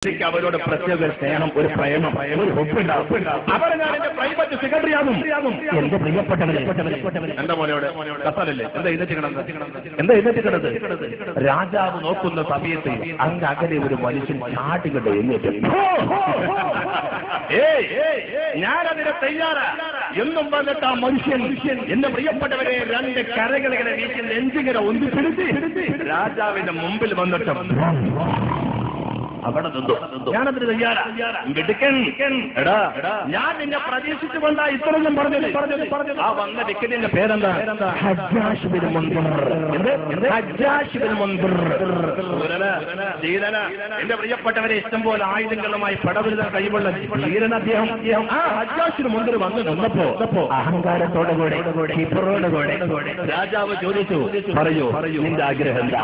അവരോട് പ്രത്യേക സ്നേഹം, ഒരു പ്രേമം, ഒരു ഒപ്പുണ്ടാവും. അവരെ ഞാൻ എന്റെ പ്രൈവറ്റ് സെക്രട്ടറി ആകും. എന്റെ പ്രിയപ്പെട്ടവരെ, എന്റെ മോനോട് കത്തലല്ലേ എന്താ എഴുന്നേറ്റ് കിടന്നത്? രാജാവ് നോക്കുന്ന സമയത്ത് അങ്ങ് അകലെ ഒരു മനുഷ്യൻ ചാട്ടുകണ്ട് എഴുന്നേറ്റ്. ഞാനതിനെ തയ്യാറാ എന്നും പറഞ്ഞിട്ട് ആ മനുഷ്യൻ എന്റെ പ്രിയപ്പെട്ടവരെ രണ്ട് കരകളിങ്ങനെ വീട്ടിൽ നെഞ്ചിങ്ങനെ ഒന്നിപ്പിടിച്ച് രാജാവിന്റെ മുമ്പിൽ വന്നിട്ട് അവിടെ നിന്നു. ഞാനതിന് തയ്യാറാ. എടാ, ഞാൻ നിന്നെ പ്രതീക്ഷിച്ചുകൊണ്ടാ ഇത്രയൊന്നും പറഞ്ഞത്. ആ വന്ന വ്യക്തിന്റെ പേരെന്താ? ഹജ്ജാജ് ബിൻ മുൻദിർ. എന്റെ പ്രിയപ്പെട്ടവരെ, ഇഷ്ടംപോലെ ആയുധങ്ങളുമായി പടവരുതാൻ കഴിവുള്ള ധീരൻ അദ്ദേഹം. ആ ഹജ്ജാജ് ബിൻ മുൻദിർ വന്ന് നിന്നപ്പോ അഹങ്കാരത്തോടെ കൂടെ രാജാവ് ചോദിച്ചു, പറയൂ നിന്റെ ആഗ്രഹം എന്താ?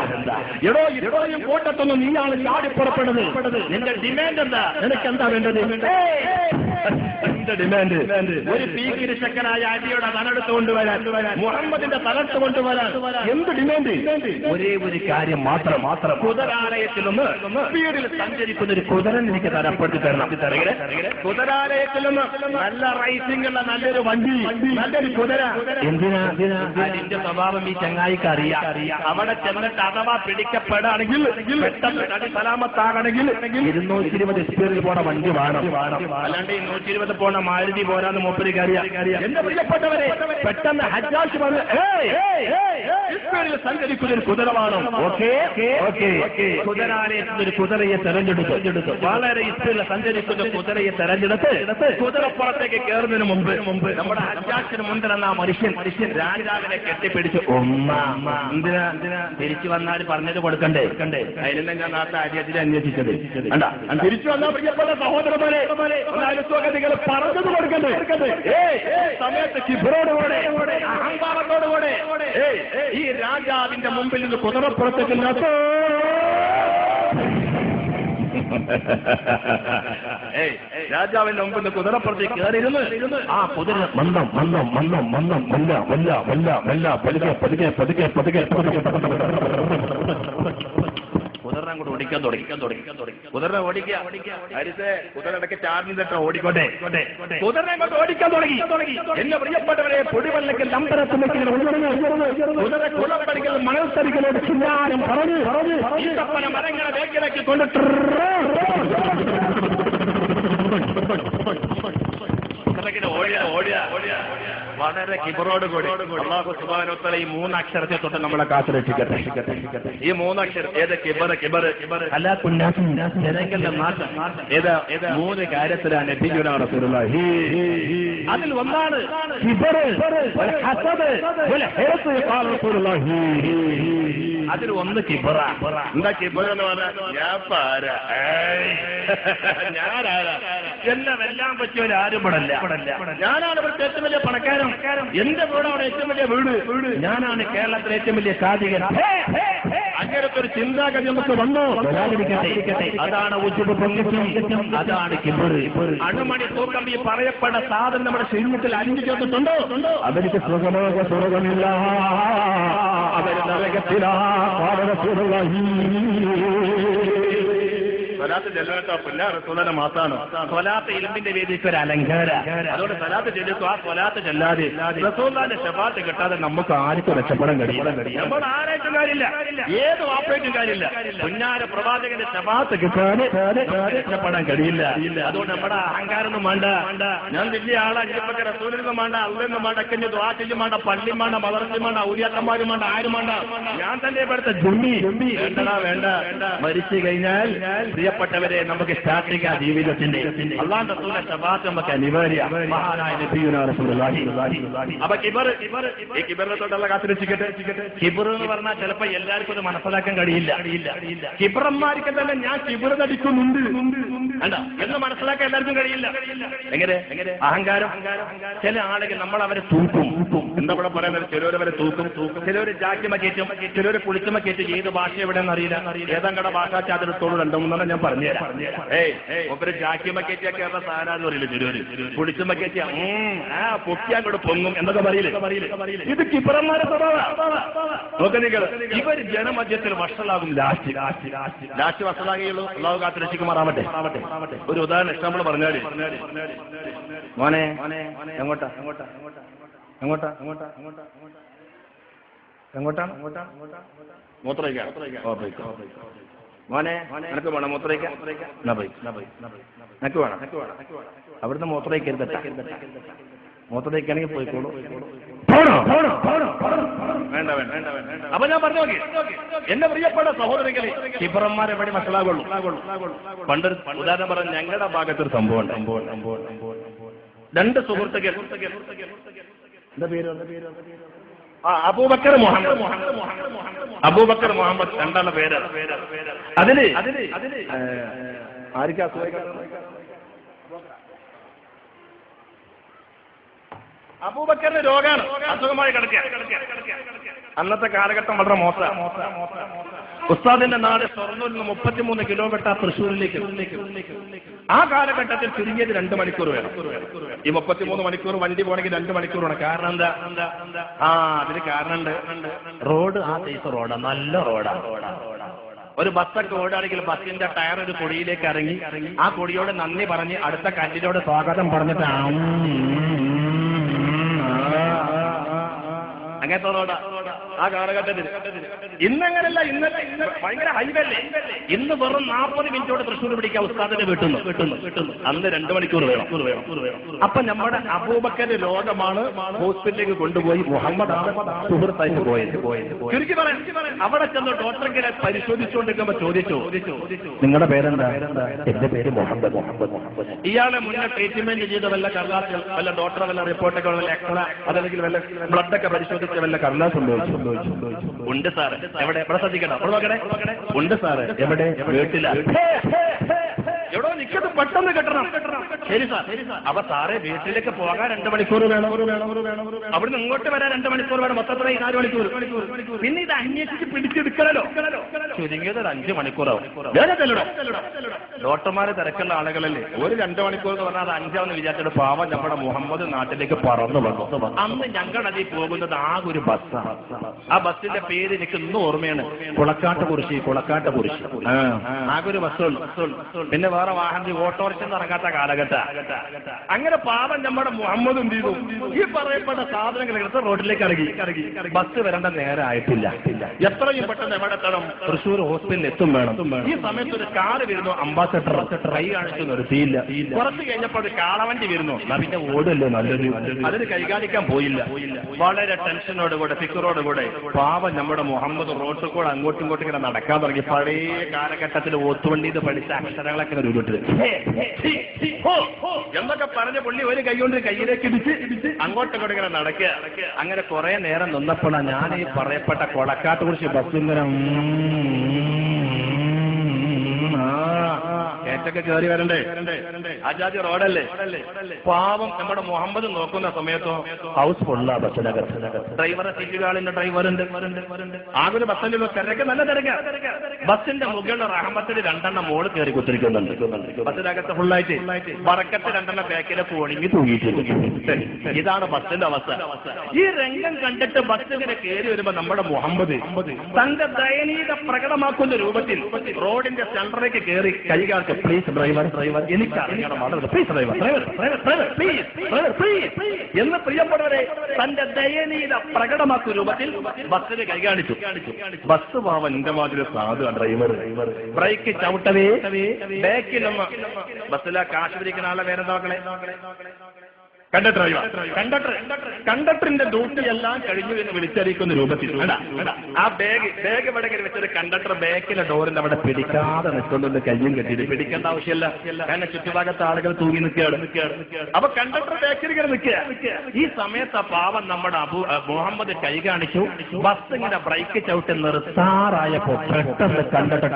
എടോ, ഇത്രയും കൂട്ടത്തൊന്നും നീയാണ് ചാടിപ്പുറപ്പെടുന്നത്. നിന്റെ ഡിമാൻഡ് എന്താ? നിനക്ക് എന്താ വേണ്ടത്? എന്റെ ഡിമാൻഡ് ഒരു പീക്കിരിശക്കനായ അടിയുടെ തലടുത്ത് കൊണ്ടുവരാൻ, മുഹമ്മദിന്റെ തലത്ത് കൊണ്ടുവരാൻ. എന്ത് ഡിമാൻഡ്? ഒരേ ഒരു കാര്യം മാത്രം. കുതിരാലയത്തിൽ നിന്ന് സ്പീഡിൽ സഞ്ചരിക്കുന്ന ഒരു കുതിരൻ എനിക്ക് തരപ്പെടുത്തി തരണം. കുതിരാലയത്തിൽ നിന്ന് നല്ല റൈസിംഗ് ഉള്ള നല്ലൊരു വണ്ടി, നല്ലൊരു കുതിര. എന്തിനാ? അതിന്റെ സ്വഭാവം ഈ ചങ്ങായിക്ക് അറിയാം. അവിടെ ചെന്നിട്ട് അഥവാ പിടിക്കപ്പെടുകയാണെങ്കിൽ, പെട്ടെന്ന് അടി സലാമത്താകണമെങ്കിൽ 220 സ്പീഡിൽ പോണ വണ്ടി വേണം. അല്ലാണ്ട് 120 പോണ മാരുതി പോരാന്ന് മൂപ്പരിക്ക് അറിയാം. എന്റെ പ്രിയപ്പെട്ടവരെ, പെട്ടെന്ന് ഹജ്ജാജ് വന്ന് സ്പീഡിൽ സഞ്ചരിക്കുന്ന ഒരു കുതിര വേണം. കുതിരാലയത്തിൽ ഒരു കുതിരയെ തെരഞ്ഞെടുത്തു. വളരെ സ്പീഡിൽ സഞ്ചരിക്കുന്ന കുതിരയെ തെരഞ്ഞെടുത്ത് കുതിരപ്പുറത്തേക്ക് കയറുന്നതിന് മുമ്പ് നമ്മുടെ ഹജ്ജാജിന് മുൻപിൽ എന്ന മനുഷ്യൻ രാജാവിനെ കെട്ടിപ്പിടിച്ചു. എന്തിനാ തിരിച്ചു വന്നാൽ പറഞ്ഞത് കൊടുക്കണ്ടേ? അതിനെന്താ ഞാൻ നാട്ടിൽ ആദ്യത്തിൽ അന്വേഷിച്ചത്? തിരിച്ചു വന്നാൽ പ്രിയപ്പെട്ട സഹോദരന്മാരെ, നിങ്ങൾ പറഞ്ഞത് കൊടുക്കണ്ടേ? സമയത്ത് കിബറോടുകൂടെ, അഹങ്കാരത്തോടുകൂടെ ഈ രാജാവിന്റെ മുമ്പിൽ നിന്ന് കുതിരപ്പുറത്തേക്ക് രാജാവിന്റെ മുമ്പിൽ നിന്ന് കുതിരപ്പുറത്തേക്ക് കയറിയിരുന്ന് ആ കുതിര കുതിരനെ അങ്ങോട്ട് ഓടിക്കാൻ തുടങ്ങി. കുതിരനെ ഓടിക്കുക. കുതിരടക്ക് ചാർന്നിട്ട് ഓടിക്കോട്ടെ. കുതിരനെ അങ്ങോട്ട് ഓടിക്കാൻ തുടങ്ങി. എന്റെ പ്രിയപ്പെട്ടവരെ, പൊടിവെള്ളത്തിൽ അമ്പലത്തിലേക്ക് കുതിര കുളപ്പടിക്കൽ മണൽത്തടികളോട് ചില്ലാനും പറഞ്ഞു ഈത്തപ്പന മരങ്ങളെ വേക്കിലേക്ക് കൊണ്ടിട്ട് ഓടിയ വളരെ കിബറോടുകൂടി അല്ലാഹു സുബ്ഹാനഹു വ തആല ഈ 3 അക്ഷരത്തെ തൊട്ട് നമ്മളെ കാത്തുരക്ഷിക്കട്ടെ. ഈ 3 അക്ഷരം ഏത്? കിബർ ജനങ്ങളുടെ നാശം. ഏത് 3 കാര്യത്തിലാണ് നബിയുനാ റസൂലുള്ളാഹി. അതിൽ ഒന്നാണ് കിബർ, വൽ ഹസദ്, വൽ ഹിർസ്. ഖാല റസൂലുള്ളാഹി. അതിൽ ഒന്ന് കിബറ. എന്താ കിബർ എന്ന് പറഞ്ഞാൽ? ഞാനാരാ? എല്ലാം പറ്റിയ ആരും പെടല്ല. ഞാനാണ് ഇവിടുത്തെ ഏറ്റവും വലിയ പണക്കാരൻ. എന്റെ വീടാണ് ഏറ്റവും വലിയ വീട്. ഞാനാണ് കേരളത്തിലെ ഏറ്റവും വലിയ സാധികൻ. അങ്ങനത്തെ ഒരു ചിന്താഗതി നമുക്ക് വന്നോ? അതാണ് ഉജ്ജുബ് പൊങ്ങിച്ചും, അതാണ് കിബർ. അണുമണി തൂക്കം ഈ പറയപ്പെട്ട സാധനം നമ്മുടെ ശരീരത്തിൽ അലിഞ്ഞു ചേർത്തിട്ടുണ്ടോ? അവർക്ക് സുഖമില്ല, അവർ നരകത്തിലാ. സ്വലാത്ത് ചെല്ലട്ടോ, പിന്നെ റസൂലിന്റെ മാസാണ്. സ്വലാത്ത് ഇൽമിന്റെ വേദിക്ക് ഒരു അലങ്കാര. അതുകൊണ്ട് സ്വലാത്ത് ചെല്ലിക്കോ. ആ സ്വലാത്ത് ചെല്ലാതെ റസൂലിന്റെ ശഫാഅത്ത് കിട്ടാതെ നമുക്ക് ആർക്കും രക്ഷപ്പെടാൻ കഴിയില്ല. നമ്മൾ ആരായിട്ടും കാര്യമില്ല, ഏത് വാപ്പായിട്ടും കാര്യമില്ല. പുന്നാര പ്രവാചകന്റെ ശഫാഅത്ത് കിട്ടാതെ രക്ഷപ്പെടാൻ കഴിയില്ല. അതുകൊണ്ട് നമ്മുടെ അഹങ്കാരമൊന്നും വേണ്ട. ഞാൻ വലിയ ആളാ, ഇതിപ്പോ റസൂലിനും വേണ്ട, അള്ളനും വേണ്ട, അക്കഞ്ഞ് ദുആ ചെയ്യും വേണ്ട, പള്ളിയും വേണ്ട, മദർസയും വേണ്ട, ഔലിയാക്കന്മാരും വേണ്ട, ആരും വേണ്ട. ഞാൻ തന്നെ ഇവിടുത്തെ ജുമ്മി വേണ്ട. മരിച്ചു കഴിഞ്ഞാൽ പ്രിയപ്പെട്ടവരെ, നമുക്ക് സ്റ്റാർട്ടിംഗ് ആ ജീവിതത്തിന്റെ അല്ലാഹുവിന്റെ റസൂലിന്റെ ശഫാഅത്ത് നമുക്ക് അനിവാര്യ. മഹാനായ നബിയുനാ റസൂലുള്ളാഹി. അപ്പൊ കിബറിനെ തൊട്ടുള്ള കാത്തിരക്ഷിക്കട്ടെ. കിബർ എന്ന് പറഞ്ഞാൽ ചിലപ്പോ എല്ലാവർക്കും അത് മനസ്സിലാക്കാൻ കഴിയില്ല. കിബറന്മാർക്ക് തന്നെ ഞാൻ കിബർ നടിക്കുന്നുണ്ട് എന്ന് മനസ്സിലാക്കാൻ എല്ലാവർക്കും കഴിയില്ല. എങ്ങനെ? അഹങ്കാരം. ചില ആളുകൾ നമ്മൾ അവരെ തൂക്കും. എന്താ ഇവിടെ പറയുന്നത്? ചിലവരെ തൂക്കും, ചിലവര് ജാക്കിമ കയറ്റും, ചിലവര് കുളിച്ചുമ കയറ്റും. ഏത് ഭാഷ എവിടെയെന്ന് അറിയില്ല. ഏതെങ്കിലും ഭാഷ ചാതെടുത്തോളൂ 2-3 ഞാൻ പറഞ്ഞുതരാം. ഒപ്പര് ജാക്കിയമ്മക്കേറ്റിയാ കേരള സാരാന്ന് പറയില്ല ചെരുവര്, കുടിച്ചുമ്മക്കേറ്റിയ പൊക്കിയാൻ കൂടെ പൊങ്ങും എന്നൊക്കെ പറയില്ലേ. ഇത് കിപ്പറന്മാരെ നോക്ക നിങ്ങൾ. ഇവർ ജനമധ്യത്തിൽ വഷളാകും. ലാസ്റ്റ് വഷളാകുകയുള്ളൂ. അള്ളാഹു കാത്ത് രക്ഷിക്കുമാറാവട്ടെ. ഒരു ഉദാഹരണം എക്സാമ്പിൾ പറഞ്ഞാല്, മോനെ എങ്ങോട്ടാ എങ്ങോട്ടാ എങ്ങോട്ടാ എങ്ങോട്ടാ എങ്ങോട്ടാണ് മൂത്രയിക്കാൻ മോനെ നിനക്ക് വേണം മൂത്രയിക്കാൻ നിനക്ക് വേണം അവിടുന്ന് മൂത്രയിക്കരുത്. മൂത്രയിക്കാണെങ്കിൽ പോയിക്കോളൂ. വേണ്ട വേണ്ട. അപ്പൊ ഞാൻ പറഞ്ഞു നോക്കി, എന്റെ പ്രിയപ്പെട്ട സഹോദരങ്ങളെ, കിപ്പറന്മാരെ എവിടെ മക്കളാകുള്ളൂ. പണ്ടൊരു ഉദാഹരണം പറഞ്ഞ ഞങ്ങളുടെ ഭാഗത്തൊരു സംഭവം. രണ്ട് സുഹൃത്തുക്കൾ, എന്താ പേര്? അബൂബക്കർ മുഹമ്മദ് രണ്ടാളുടെ പേര്. അതില് ആർക്കാ അബൂബക്കറിന്റെ രോഗാണ്, അസുഖമായി കിടക്കുക. അന്നത്തെ കാലഘട്ടം വളരെ മോശം. ഉസ്താദിന്റെ നാട് ഷൊർണൂരിൽ നിന്ന് 33 കിലോമീറ്റർ തൃശ്ശൂരിലേക്ക്. ആ കാലഘട്ടത്തിൽ ചുരുങ്ങിയത് 2 മണിക്കൂർ വേണം. ഈ 33 മണിക്കൂർ വണ്ടി പോകണമെങ്കിൽ 2 മണിക്കൂർ വേണം. കാരണം എന്താ? അതിന് കാരണമുണ്ട്. റോഡ് ആ സൈസ് റോഡാ, നല്ല റോഡാ. ഒരു ബസ്സൊക്കെ ഓടാണെങ്കിൽ ബസ്സിന്റെ ടയർ ഒരു കൊടിയിലേക്ക് ഇറങ്ങി ആ കൊടിയോട് നന്ദി പറഞ്ഞ് അടുത്ത കല്ലിനോട് സ്വാഗതം പറഞ്ഞിട്ട് അങ്ങനത്തെ റോഡാ ആ കാലഘട്ടത്തിൽ. ഇന്നങ്ങനല്ല, ഇന്ന് ഭയങ്കര ഹൈവേ അല്ലേ. ഇന്ന് വെറും 40 മിനിറ്റോട് തൃശ്ശൂർ പിടിക്കാം ഉസ്താദിന്റെ വീട്ടിൽ നിന്ന്. അന്ന് 2 മണിക്കൂർ വേണം. അപ്പൊ നമ്മുടെ അബൂബക്കറിന്റെ രോഗമാണ്. ഹോസ്പിറ്റലിലേക്ക് കൊണ്ടുപോയി. മുഹമ്മദ് സുഹൃത്തായിട്ട് പോയത്. ചുരുക്കി പറയാം, അവിടെ ചെന്ന് ഡോക്ടറെ പരിശോധിച്ചുകൊണ്ടിരിക്കുമ്പോ ചോദിച്ചു, നിങ്ങളുടെ പേരെന്താ? എന്റെ പേര് മുഹമ്മദ്. ഇയാളെ മുന്നേ ട്രീറ്റ്മെന്റ് ചെയ്ത വല്ല കർലാസ്, വല്ല ഡോക്ടറെ വല്ല റിപ്പോർട്ടൊക്കെ, വല്ല എക്സ്റേ അതല്ലെങ്കിൽ വല്ല ബ്ലഡൊക്കെ പരിശോധിച്ച വല്ല കർലാസ് ഉണ്ടോ? ഉണ്ട് സാറ്. എവിടെ? ഇവിടെ ശ്രദ്ധിക്കണം. ഉണ്ട് സാറ്. എവിടെ? വീട്ടില. എവിടെ നിൽക്കുന്നത്? പെട്ടെന്ന് കിട്ടണം. ശരി സാർ. അപ്പൊ സാറേ വീട്ടിലേക്ക് പോകാൻ 2 മണിക്കൂർ വേണം. അവിടുന്ന് ഇങ്ങോട്ട് വരാൻ 2 മണിക്കൂർ വേണം. മൊത്തത്തിൽ 4 മണിക്കൂർ. പിന്നെ ഇത് അന്വേഷിച്ച് പിടിച്ചെടുക്കലോ. ചുരുങ്ങിയത് ഒരു 5 മണിക്കൂറാവും. ഡോക്ടർമാര് തിരക്കുള്ള ആളുകളല്ലേ. ഒരു 2 മണിക്കൂർ എന്ന് പറഞ്ഞാൽ അത് 5 വിചാരിച്ചിട്ട് പാവം നമ്മുടെ മുഹമ്മദ് നാട്ടിലേക്ക് പറന്നു വന്നു. അന്ന് ഞങ്ങളതിൽ പോകുന്നത് ആകെ ഒരു ബസ്സാണ്. ആ ബസ്സിന്റെ പേര് എനിക്ക് ഇന്നും ഓർമ്മയാണ്. കുളക്കാട്ട് കുറിശി. ആകെ ഒരു ബസ്സുള്ളൂ. പിന്നെ വേറെ വാഹനം ഓട്ടോറിക്ഷ ഇറങ്ങാത്ത കാലഘട്ട. അങ്ങനെ പാവം നമ്മുടെ മുഹമ്മദ് എന്ത് ചെയ്തു? ഈ പറയപ്പെട്ട സാധനങ്ങൾ എടുത്ത് റോഡിലേക്ക് ഇറങ്ങി. ബസ് വരേണ്ട നേരം ആയിട്ടില്ല. എത്രയും പെട്ടെന്ന് എവിടെ എത്തണം? തൃശ്ശൂർ ഹോസ്പിറ്റലിൽ എത്തും വേണം. ഈ സമയത്ത് ഒരു കാറ് വരുന്നു. അംബാസഡർ കൈ കാണിച്ചു നിർത്തിയില്ല. കുറച്ച് കഴിഞ്ഞപ്പോൾ ഒരു കാളവണ്ടി വരുന്നു. പിന്നെ ഓടല്ലേ നല്ലൊരു. അതിന് കൈകാണിക്കാൻ പോയില്ല. വളരെ ടെൻഷനോടുകൂടെ ഫിക്കറോടുകൂടെ പാവം നമ്മുടെ മുഹമ്മദ് റോഡിൽ കൂടെ അങ്ങോട്ടും ഇങ്ങോട്ടും ഇങ്ങനെ നടക്കാൻ തുടങ്ങി. പഴയ കാലഘട്ടത്തിൽ ഓത്തുവണ്ടിന്ന് പഠിച്ച അക്ഷരങ്ങളൊക്കെ എന്നൊക്കെ പറഞ്ഞ പുള്ളി ഒരു കൈ കൊണ്ട് കയ്യിലേക്ക് ഇടിച്ച് അങ്ങോട്ടും ഇങ്ങോട്ടും ഇങ്ങനെ നടക്കുക. അങ്ങനെ കുറെ നേരം നിന്നപ്പോഴാണ് ഞാൻ ഈ പറയപ്പെട്ട കൊളക്കാട്ട് കുറിച്ച് ബസ് ഇങ്ങനെ ഏറ്റൊക്കെ കയറി വരണ്ടേ. ആജാതി റോഡല്ലേ. പാവം നമ്മുടെ മുഹമ്മദ് നോക്കുന്ന സമയത്തോ ഹൗസ് ഫുള്ളാ ബസ്സിനകത്ത്. ഡ്രൈവറെ സീറ്റുകാളിന്റെ ഡ്രൈവറുണ്ട്. ആകൊരു ബസ്സിലോ തിരക്ക്, നല്ല തിരക്ക്. ബസ്സിന്റെ മുകളിൽ റഹ്മത്തിൽ 2 മോള് കയറി കുത്തിരിക്കുന്നുണ്ട്. ബസ്സിനകത്ത് ഫുള്ളായിട്ട് വറക്കത്ത് 2 ബാക്കിലേക്ക് ഒണങ്ങി തൂങ്ങിയിട്ടുണ്ട്. ഇതാണ് ബസ്സിന്റെ അവസ്ഥ. ഈ രംഗം കണ്ടിട്ട് ബസ് ഇങ്ങനെ കയറി വരുമ്പോ നമ്മുടെ മുഹമ്മദ് തന്റെ ദയനീയത പ്രകടമാക്കുന്ന രൂപത്തിൽ റോഡിന്റെ സെന്ററിലേക്ക് കയറി കൈകാണിച്ചു. പ്ലീസ് ഡ്രൈവർ, എനിക്കറിയണം, പ്ലീസ് ഡ്രൈവർ എന്ന് പ്രിയപ്പെട്ടവരെ തന്റെ ദയനീയത പ്രകടമാക്കുന്ന രൂപത്തിൽ ബസ്സിന് കൈകാണിച്ചു. ബസ് പാവൻ എന്റെ മാതിരി സാധു ഡ്രൈവർ. ബ്രേക്ക് ചവിട്ടവേ ബാക്കിൽ ബസ്സിലെ കാശ് പിരിക്കുന്ന ആളെ വേറെ നോക്കണേ. കണ്ടക്ടറിന്റെ ഡ്യൂട്ടി എല്ലാം കഴിഞ്ഞു എന്ന് വിളിച്ചറിയിക്കുന്ന രൂപത്തിൽ ആ ബാഗ് ഇവിടെ വെച്ചൊരു കണ്ടക്ടർ ബാക്കിലെ ഡോറിന്റെ അവിടെ പിടിക്കാതെ നിൽക്കുന്നുണ്ട്. കയ്യും കെട്ടിയിട്ട് പിടിക്കേണ്ട ആവശ്യമില്ല. കാരണം ചുറ്റുഭാഗത്തെ ആളുകൾ തൂങ്ങി നിൽക്കുകയാണ്. അപ്പൊ കണ്ടക്ടർ ബാക്കിൽ ഇങ്ങനെ നിൽക്കുക. ഈ സമയത്ത് ആ പാവം നമ്മുടെ മുഹമ്മദ് കൈ കാണിച്ചു. ബസ് ഇങ്ങനെ ബ്രേക്ക് ചവിട്ടി നിർത്താറായപ്പോ പെട്ടെന്ന് കണ്ടക്ടർ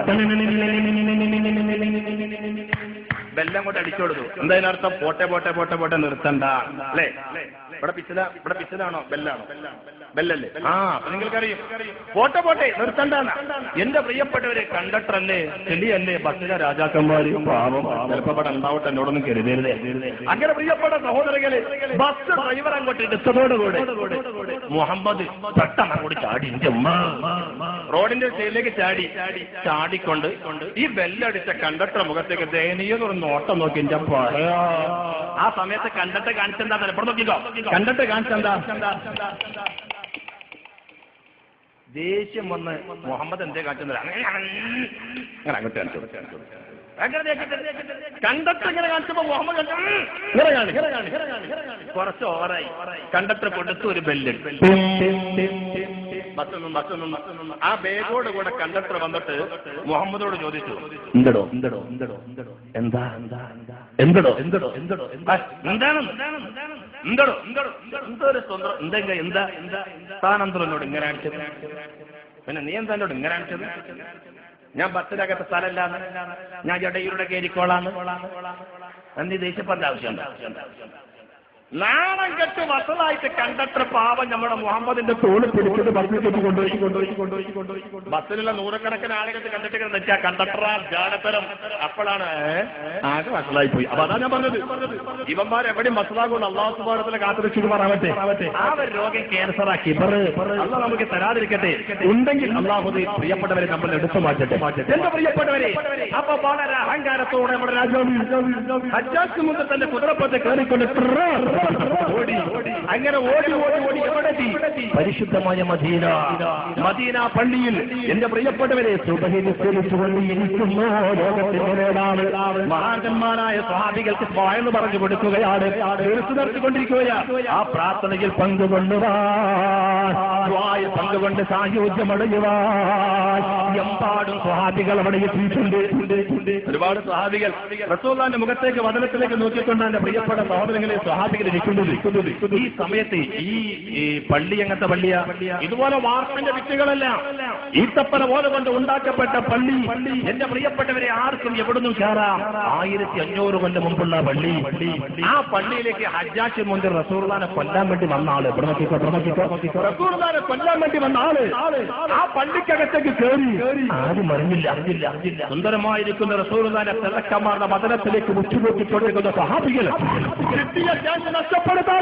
ബെല്ലം കൊണ്ട് അടിച്ചു കൊടുത്തു. എന്തായാലും പോട്ടെ നിർത്തണ്ട അല്ലേ. ഇവിടെ പിച്ചിലാണോ ബെല്ലാണോ? ബെല്ലല്ലേ? അപ്പൊ നിങ്ങൾക്കറിയും. പോട്ടെ നിർത്തണ്ടാണ്. എന്റെ പ്രിയപ്പെട്ടവരെ, കണ്ടക്ടറല്ലേ, ചെളിയല്ലേ, ബസ്സിലെ രാജാക്കന്മാര് പാവം, ചിലപ്പോ ഇവിടെ ഉണ്ടാവട്ടെ, എന്നോടൊന്നും കരുതരുതേ. അങ്ങനെ പ്രിയപ്പെട്ട സഹോദരങ്ങളെ, ബസ് ഡ്രൈവർ അങ്ങോട്ട് എടുത്തതോടുകൂടെ മുഹമ്മദ് പെട്ടെന്ന് അങ്ങോട്ട് ചാടി, റോഡിന്റെ സൈഡിലേക്ക് ചാടിക്കൊണ്ട് ഈ ബെല്ലടിച്ച കണ്ടക്ടർ മുഖത്തേക്ക് ദയനീയം ഒരു നോട്ടം നോക്കി. എന്റെ പറയാ, ആ സമയത്ത് കണ്ടക്ടർ കാണിച്ചെന്താ? എപ്പോഴും നോക്കിക്കോ, കണ്ടക്ടർ കാണിച്ചെന്താ? ദേഷ്യം വന്ന് മുഹമ്മദ് എന്തേ കാണിച്ചത്? അങ്ങനെ അങ്ങോട്ട് കാണിച്ചു. കണ്ടക്ടർ ഇങ്ങനെ കാണിച്ചപ്പോ മുഹമ്മദ് കുറച്ച് ഓവറായി. കണ്ടക്ടർ കൊടുത്തു ഒരു ബെല്ല്. ബസ്സൊന്നും ആ ബേഗോട് കൂടെ കണ്ടക്ടർ വന്നിട്ട് മുഹമ്മദോട് ചോദിച്ചു, എന്തടോ താനെന്തോട് ഇങ്ങനെ അടിച്ചത്? പിന്നെ നീ എന്താ എന്നോട് ഇങ്ങനെ അടിച്ചത്? ഞാൻ ബസ്സിനകത്ത് സ്ഥലമില്ലാന്ന്, ഞാൻ ജടയിലൂടെ കയറിക്കോളാന്ന്. നീ ദേഷ്യപ്പെടേണ്ട ആവശ്യമുണ്ട്? നാണം കെട്ട് വസലായിട്ട് കണ്ടക്ടർ പാവം നമ്മുടെ മുഹമ്മദിന്റെ തോള് പിടിച്ചിട്ട് ബസ്സിലേക്ക് കൊണ്ടുപോയി. ബസ്സിലുള്ള നൂറുകണക്കിന് ആളുകൾക്ക് കണ്ടിട്ട് വെച്ചാൽ കണ്ടക്ടറാ ജാടത്തരം. അപ്പോഴാണ് ആകെ വസലായി പോയി. അപ്പൊ അതാ ഞാൻ പറഞ്ഞത്, ഇവന്മാരെവിടെയും വസലാകുകൊണ്ട് അള്ളാഹു സുബ്ഹാനഹു കാത്തിരക്ഷിച്ച് പറയാവട്ടെ. ആ ഒരു രോഗം ക്യാൻസറാക്കി അള്ളാഹ് നമുക്ക് തരാതിരിക്കട്ടെ. ഉണ്ടെങ്കിൽ അള്ളാഹു പ്രിയപ്പെട്ടവരെ നമ്മൾ എടുത്തു മാറ്റട്ടെ. എന്റെ പ്രിയപ്പെട്ടവരെ, അപ്പൊ വളരെ അഹങ്കാരത്തോടെ നമ്മുടെ രാജാവ് ഹജ്ജാജ് മുമ്പ് തന്റെ കുതിരപ്പത്തെ കയറിക്കൊണ്ട് അങ്ങനെ ഓടി എവിടെ? പരിശുദ്ധമായ മദീന പള്ളിയിൽ എന്റെ പ്രിയപ്പെട്ടവരെ സുബഹി നിസ്കരിച്ചുകൊണ്ടിരിക്കുന്നു. ലോകത്തിലാണ് മഹാന്മാരായ സ്വഹാബികൾക്ക് എന്ന് പറഞ്ഞു കൊടുക്കുകയാണ്, നിർത്തിക്കൊണ്ടിരിക്കുകയാണ്. ആ പ്രാർത്ഥനയിൽ പങ്കുകൊണ്ട് സായുജ്യമടയുവാൻ എമ്പാടും സ്വഹാബികൾ അവിടെ എത്തിയിട്ടുണ്ട്. ഒരുപാട് സ്വഹാബികൾ റസൂലുള്ളാഹിന്റെ മുഖത്തേക്ക് വദനത്തിലേക്ക് നോക്കിക്കൊണ്ട് എന്റെ പ്രിയപ്പെട്ട സഹോദരങ്ങളെ സ്വഹാബികൾ ഇരിക്കുന്നത്. ഈ സമയത്ത് ഈ പള്ളി എങ്ങനത്തെ പള്ളിയാ? ഇതുപോലെ വാർപ്പിന്റെ ഭിത്തികളല്ല, ഈത്തപ്പന പോലെ കൊണ്ട് ഉണ്ടാക്കപ്പെട്ട പള്ളി. എന്റെ പ്രിയപ്പെട്ടവരെ, ആർക്കും എവിടുന്നും കയറാം. 1500 കൊല്ലം മുമ്പുള്ള പള്ളി. ആ പള്ളിയിലേക്ക് ഹജ്ജാജ് മുൻപ് റസൂലുള്ളാഹിനെ കൊല്ലാൻ വേണ്ടി വന്ന ആള്, റസൂലുള്ളാഹിനെ കൊല്ലാൻ വേണ്ടി വന്ന ആള് ആ പള്ളിക്കകത്തേക്ക് കയറി. ആരും അറിഞ്ഞില്ല. സുന്ദരമായിരിക്കുന്ന റസൂലുള്ളാഹിന്റെ തിളക്കമാർന്ന മദനത്തിലേക്ക് മുച്ചുനോക്കിക്കൊണ്ടിരിക്കുന്ന സഹാബികൾ നഷ്ടപ്പെടുത്താൻ